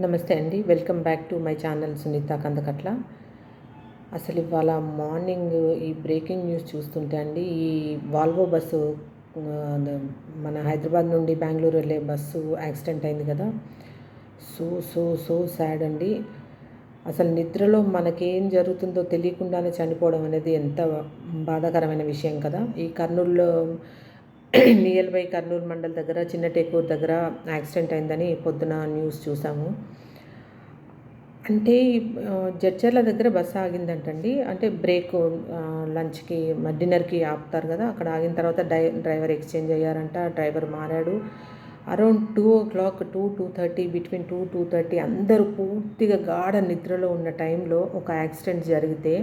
నమస్తే అండి. Welcome back to my channel Sunitha Kandakatla. అసలు ఇవాళ మార్నింగ్ ఈ బ్రేకింగ్ న్యూస్ చూస్తుంటే అండి, ఈ వాల్వో బస్సు మన హైదరాబాద్ నుండి బెంగళూరు వెళ్ళే బస్సు యాక్సిడెంట్ అయింది కదా. సో సాడ్ అండి. అసలు నిద్రలో మనకేం జరుగుతుందో తెలియకుండానే చనిపోవడం అనేది ఎంత బాధాకరమైన విషయం కదా. ఈ కర్నూలులో నియర్ బై కర్నూలు మండల్ దగ్గర చిన్న టేకూరు దగ్గర యాక్సిడెంట్ అయిందని పొద్దున న్యూస్ చూసాము. అంటే జడ్చర్ల దగ్గర బస్సు ఆగిందంటండి. అంటే బ్రేక్ లంచ్కి డిన్నర్కి ఆపుతారు కదా, అక్కడ ఆగిన తర్వాత డ్రైవర్ ఎక్స్చేంజ్ అయ్యారంట. డ్రైవర్ మారాడు. అరౌండ్ 2:00, 2:30, బిట్వీన్ 2:30 అందరూ పూర్తిగా గాఢ నిద్రలో ఉన్న టైంలో ఒక యాక్సిడెంట్ జరిగితే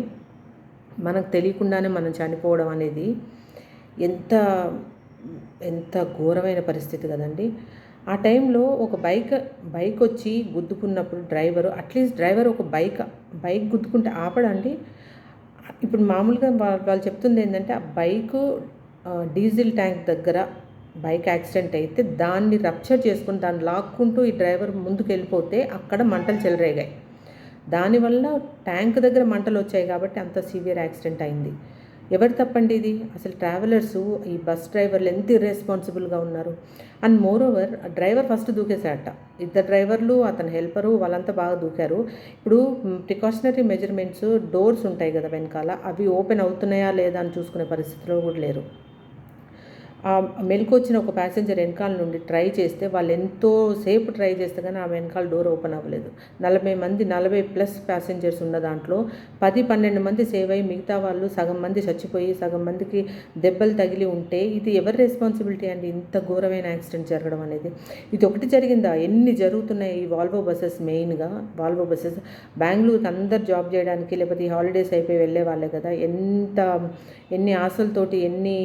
మనకు తెలియకుండానే మనం చనిపోవడం అనేది ఎంత ఎంత ఘోరమైన పరిస్థితి కదండి. ఆ టైంలో ఒక బైక్ వచ్చి గుద్దుకున్నప్పుడు డ్రైవర్ ఒక బైక్ గుద్దుకుంటే ఆపడండి. ఇప్పుడు మామూలుగా వాళ్ళు చెప్తుంది ఏంటంటే, ఆ బైకు డీజిల్ ట్యాంక్ దగ్గర బైక్ యాక్సిడెంట్ అయితే దాన్ని రప్చర్ చేసుకుని దాన్ని లాక్కుంటూ ఈ డ్రైవర్ ముందుకు వెళ్ళిపోతే అక్కడ మంటలు చెలరేగాయి. దానివల్ల ట్యాంక్ దగ్గర మంటలు వచ్చాయి కాబట్టి అంత సివియర్ యాక్సిడెంట్ అయింది. ఎవరు తప్పండి ఇది? అసలు ట్రావెలర్సు, ఈ బస్ డ్రైవర్లు ఎంత ఇర్రెస్పాన్సిబుల్గా ఉన్నారు. అండ్ మోరోవర్ డ్రైవర్ ఫస్ట్ దూకేశాడట. ఇద్దరు డ్రైవర్లు, అతని హెల్పరు, వాళ్ళంతా బాగా దూకారు. ఇప్పుడు ప్రికాషనరీ మెజర్మెంట్స్, డోర్స్ ఉంటాయి కదా వెనకాల, అవి ఓపెన్ అవుతున్నాయా లేదా అని చూసుకునే పరిస్థితిలో కూడా లేరు. మెలకు ఒక ప్యాసింజర్ వెనకాల నుండి ట్రై చేస్తే, వాళ్ళు ఎంతో సేపు ట్రై చేస్తే కానీ ఆ వెనకాల డోర్ ఓపెన్ అవ్వలేదు. 40+ ప్యాసింజర్స్ ఉన్న దాంట్లో 10-12 మంది సేవ్ అయ్యి మిగతా వాళ్ళు సగం మంది చచ్చిపోయి సగం మందికి దెబ్బలు తగిలి ఉంటే ఇది ఎవరి రెస్పాన్సిబిలిటీ అండి? ఇంత ఘోరమైన యాక్సిడెంట్ జరగడం అనేది. ఇది ఒకటి జరిగిందా? ఎన్ని జరుగుతున్నాయి ఈ వాల్వో బస్సెస్. మెయిన్గా వాల్వో బస్సెస్ బెంగళూరుకి అందరు జాబ్ చేయడానికి లేకపోతే ఈ హాలిడేస్ అయిపోయి వెళ్ళే వాళ్ళే కదా. ఎన్ని ఆశలతోటి, ఎన్ని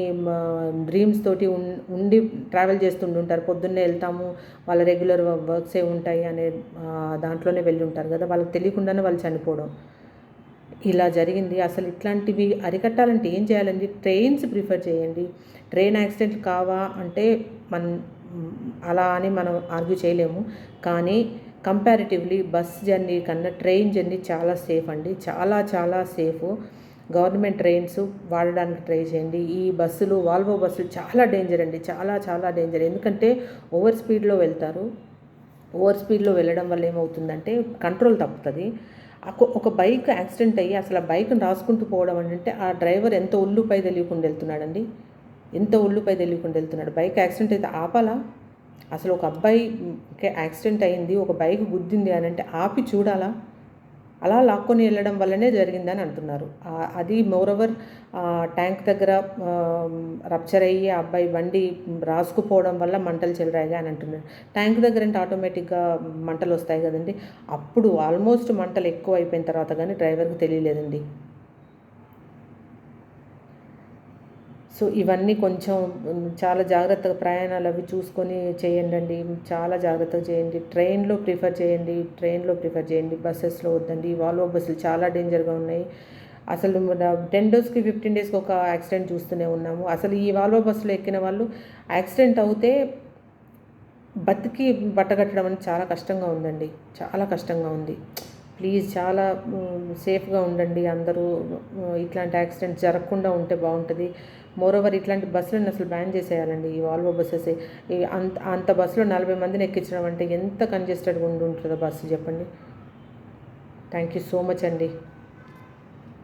డ్రీమ్స్ తోటి ఉండి ట్రావెల్ చేస్తుంటారు. పొద్దున్నే వెళ్తాము, వాళ్ళ రెగ్యులర్ వర్క్సే ఉంటాయి అనే దాంట్లోనే వెళ్ళి ఉంటారు కదా. వాళ్ళకి తెలియకుండానే వాళ్ళు చనిపోవడం ఇలా జరిగింది. అసలు ఇట్లాంటివి అరికట్టాలంటే ఏం చేయాలండి? ట్రైన్స్ ప్రిఫర్ చేయండి. ట్రైన్ యాక్సిడెంట్ కావా అంటే అలా అని మనం ఆర్గ్యూ చేయలేము. కానీ కంపారిటివ్లీ బస్ జర్నీ కన్నా ట్రైన్ జర్నీ చాలా సేఫ్ అండి. చాలా సేఫ్. గవర్నమెంట్ ట్రైన్స్ వాడడానికి ట్రై చేయండి. ఈ బస్సులు, వాల్వో బస్సులు చాలా డేంజర్ అండి. చాలా డేంజర్. ఎందుకంటే ఓవర్ స్పీడ్లో వెళ్తారు. ఓవర్ స్పీడ్లో వెళ్ళడం వల్ల ఏమవుతుందంటే కంట్రోల్ తప్పుతుంది. ఒక బైక్ యాక్సిడెంట్ అయ్యి అసలు ఆ బైక్ని రాసుకుంటూ పోవడం అంటే ఆ డ్రైవర్ ఎంత ఒళ్ళుపై తెలియకుండా వెళ్తున్నాడండి. బైక్ యాక్సిడెంట్ అయితే ఆపాలా? అసలు ఒక అబ్బాయికి యాక్సిడెంట్ అయింది, ఒక బైక్ గుద్దింది అని అంటే ఆపి చూడాలా? అలా లాక్కొని వెళ్ళడం వల్లనే జరిగిందని అంటున్నారు. అది మోరోవర్ ట్యాంక్ దగ్గర రప్చర్ అయ్యి ఆ అబ్బాయి బండి రాసుకుపోవడం వల్ల మంటలు చెలరాయి అని అంటున్నారు. ట్యాంక్ దగ్గర అంటే ఆటోమేటిక్గా మంటలు వస్తాయి కదండి. అప్పుడు ఆల్మోస్ట్ మంటలు ఎక్కువ అయిపోయిన తర్వాత కానీ డ్రైవర్కి తెలియలేదండి. సో ఇవన్నీ కొంచెం చాలా జాగ్రత్తగా ప్రయాణాలు అవి చూసుకొని చేయండి. చాలా జాగ్రత్తగా చేయండి. ట్రైన్లో ప్రిఫర్ చేయండి. బస్సెస్లో వద్దండి. వాల్వో బస్సులు చాలా డేంజర్గా ఉన్నాయి. అసలు 10 డేస్కి 15 డేస్కి ఒక యాక్సిడెంట్ చూస్తూనే ఉన్నాము. అసలు ఈ వాల్వో బస్సులో ఎక్కిన వాళ్ళు యాక్సిడెంట్ అవుతే బతికి బట్టగట్టడం అనేది చాలా కష్టంగా ఉందండి. చాలా కష్టంగా ఉంది. ప్లీజ్ చాలా సేఫ్గా ఉండండి అందరూ. ఇట్లాంటి యాక్సిడెంట్స్ జరగకుండా ఉంటే బాగుంటుంది. మోరోవర్ ఇట్లాంటి బస్సులను అసలు బ్యాన్ చేసేయాలండి. ఈ వాల్వో బస్సెస్ అంత బస్సులో 40 మందిని ఎక్కించడం అంటే ఎంత కంజెస్టెడ్గా ఉంటుందో బస్సు చెప్పండి. థ్యాంక్ యూ సో మచ్ అండి.